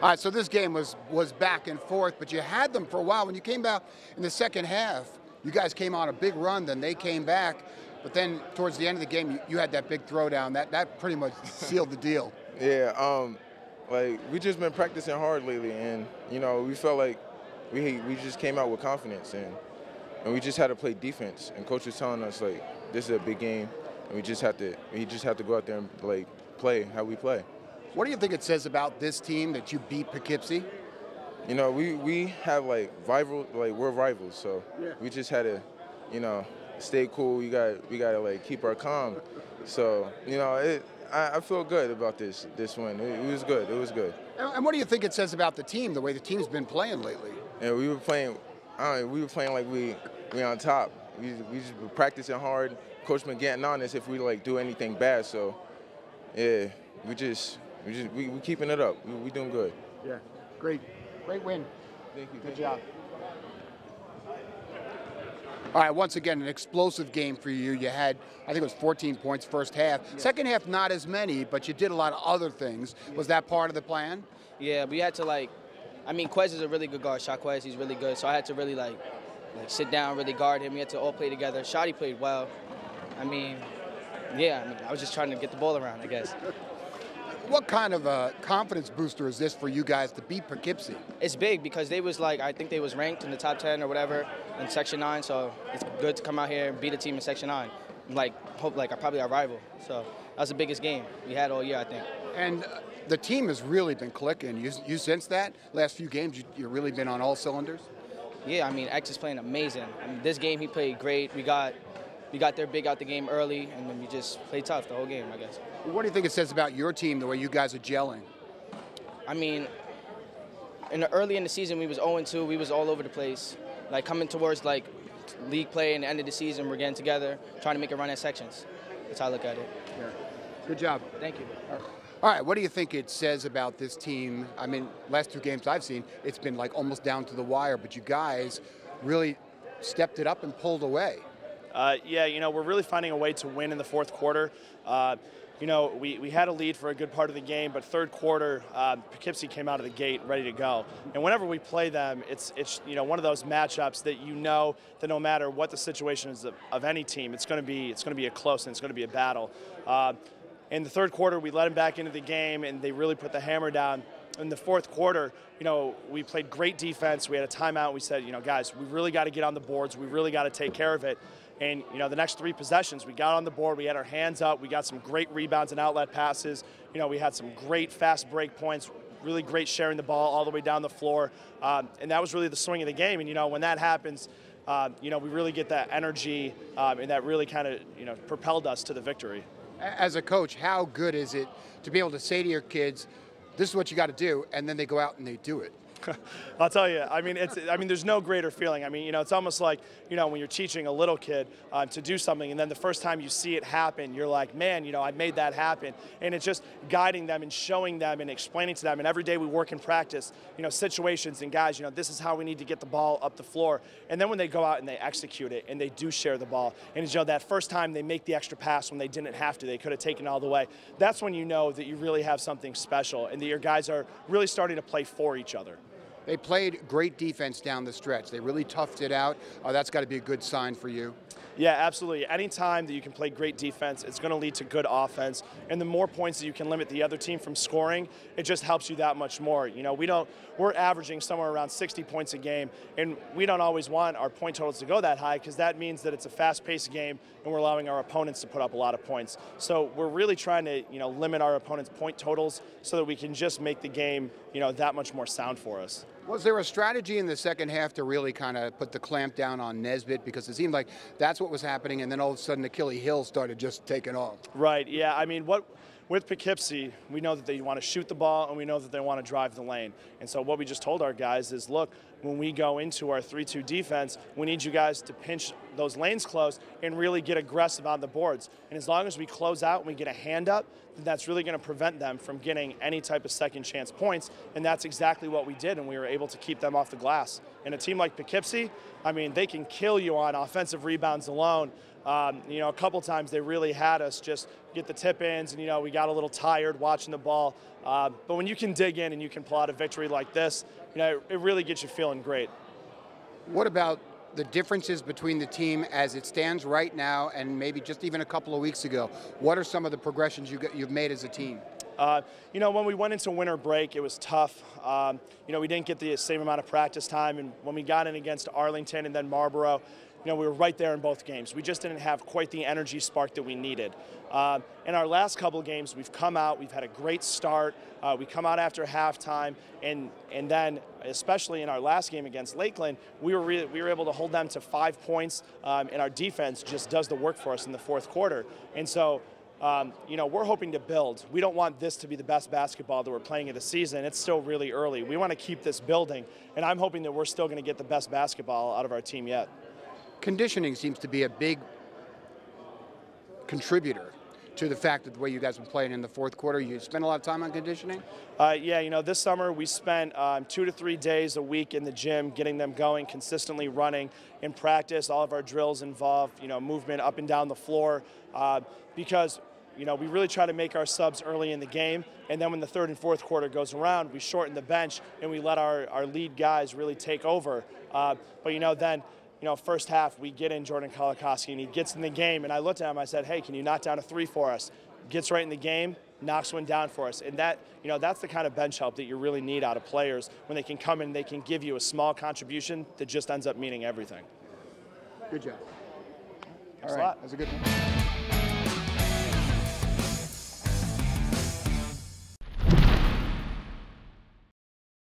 All right, so this game was back and forth, but you had them for a while. When you came back in the second half, you guys came on a big run, then they came back, but then towards the end of the game, you had that big throwdown. That pretty much sealed the deal. Yeah, like we just been practicing hard lately, and we felt like we just came out with confidence, and we just had to play defense. And coach was telling us like this is a big game, and we just have to go out there and like play how we play. What do you think it says about this team that you beat Poughkeepsie? We have like we're rivals, so yeah. We just had to, stay cool. We gotta like keep our calm. So I feel good about this win. It was good. It was good. And what do you think it says about the team, the way the team's been playing lately? And we were playing. We were playing like we on top. We just been practicing hard. Coach been getting on us if we like do anything bad. So yeah, we keeping it up. We doing good. Yeah, great win. Thank you. Good job. All right, once again, an explosive game for you. You had, I think it was 14 points first half. Yeah. Second half, not as many, but you did a lot of other things. Was that part of the plan? Yeah, we had to Quez is a really good guard. Quez, he's really good. So I had to really like sit down, really guard him. We had to all play together. Shotty played well. I was just trying to get the ball around, I guess. What kind of a confidence booster is this for you guys to beat Poughkeepsie? It's big because they was I think they was ranked in the top 10 or whatever in Section 9, so it's good to come out here and beat a team in Section 9. Probably our rival. So that was the biggest game we had all year, I think. And the team has really been clicking. You sense that? Last few games, you've really been on all cylinders? Yeah, X is playing amazing. This game, he played great. We got their big out the game early, and then we just played tough the whole game, I guess. What do you think it says about your team, the way you guys are gelling? Early in the season, we was 0-2. We was all over the place. Coming towards league play and the end of the season, we're getting together, trying to make a run at sections. That's how I look at it. Yeah. Good job. Thank you. All right, what do you think it says about this team? Last two games I've seen, it's been almost down to the wire, but you guys really stepped it up and pulled away. We're really finding a way to win in the fourth quarter. We had a lead for a good part of the game, but third quarter, Poughkeepsie came out of the gate ready to go. And whenever we play them, it's one of those matchups that that no matter what the situation is of any team, it's going to be a close and it's going to be a battle. In the third quarter, we let them back into the game, and they really put the hammer down. In the fourth quarter, we played great defense. We had a timeout. We said, guys, we really got to get on the boards. We really got to take care of it. And, the next three possessions, we got on the board. We had our hands up. We got some great rebounds and outlet passes. We had some great fast break points, really great sharing the ball all the way down the floor. And that was really the swing of the game. And, when that happens, we really get that energy, and that really kind of, propelled us to the victory. As a coach, how good is it to be able to say to your kids, this is what you got to do, and then they go out and they do it? I'll tell you, there's no greater feeling. It's almost like, when you're teaching a little kid to do something, and then the first time you see it happen, you're like, man, I made that happen. And it's just guiding them and showing them and explaining to them. And every day we work in practice, situations and guys, this is how we need to get the ball up the floor. And then when they go out and they execute it and they do share the ball, and that first time they make the extra pass when they didn't have to, they could have taken it all the way. That's when you know that you really have something special and that your guys are really starting to play for each other. They played great defense down the stretch. They really toughed it out. That's got to be a good sign for you. Yeah, absolutely. Anytime that you can play great defense, it's going to lead to good offense. And the more points that you can limit the other team from scoring, it just helps you that much more. We're averaging somewhere around 60 points a game, and we don't always want our point totals to go that high because that means that it's a fast-paced game and we're allowing our opponents to put up a lot of points. So we're really trying to, limit our opponents' point totals so that we can just make the game, that much more sound for us. Was there a strategy in the second half to really kind of put the clamp down on Nesbitt? Because it seemed like that's what was happening, and then all of a sudden Achille Hill started just taking off. Right, yeah. With Poughkeepsie, we know that they want to shoot the ball, and we know that they want to drive the lane. And so what we just told our guys is, look, when we go into our 3-2 defense, we need you guys to pinch those lanes closed and really get aggressive on the boards. And as long as we close out and we get a hand up, then that's really going to prevent them from getting any type of second chance points. And that's exactly what we did, and we were able to keep them off the glass. And a team like Poughkeepsie, I mean, they can kill you on offensive rebounds alone. You know, a couple times they really had us just get the tip-ins, and, you know, we got a little tired watching the ball. But when you can dig in and you can pull out a victory like this, you know, it really gets you feeling great. What about the differences between the team as it stands right now and maybe just even a couple of weeks ago? What are some of the progressions you've made as a team? You know, when we went into winter break, it was tough. You know, we didn't get the same amount of practice time, and when we got in against Arlington and then Marlboro, you know, we were right there in both games. We just didn't have quite the energy spark that we needed. In our last couple of games, we've come out, we've had a great start. We come out after halftime, and then, especially in our last game against Lakeland, we were able to hold them to 5 points, and our defense just does the work for us in the fourth quarter. And so, you know, we're hoping to build. We don't want this to be the best basketball that we're playing of the season. It's still really early. We want to keep this building, and I'm hoping that we're still going to get the best basketball out of our team yet. Conditioning seems to be a big contributor to the fact that the way you guys have been playing in the fourth quarter. You spend a lot of time on conditioning? Yeah, you know, this summer we spent 2 to 3 days a week in the gym, getting them going, consistently running in practice. All of our drills involve, you know, movement up and down the floor, because, you know, we really try to make our subs early in the game, and then when the third and fourth quarter goes around, we shorten the bench and we let our lead guys really take over. But, you know, then, you know, first half, we get in Jordan Kolakowski, and he gets in the game, and I looked at him, I said, hey, can you knock down a 3 for us? Gets right in the game, knocks one down for us. And that, you know, that's the kind of bench help that you really need out of players, when they can come in, they can give you a small contribution that just ends up meaning everything. Good job. Thanks a lot. That was a good one.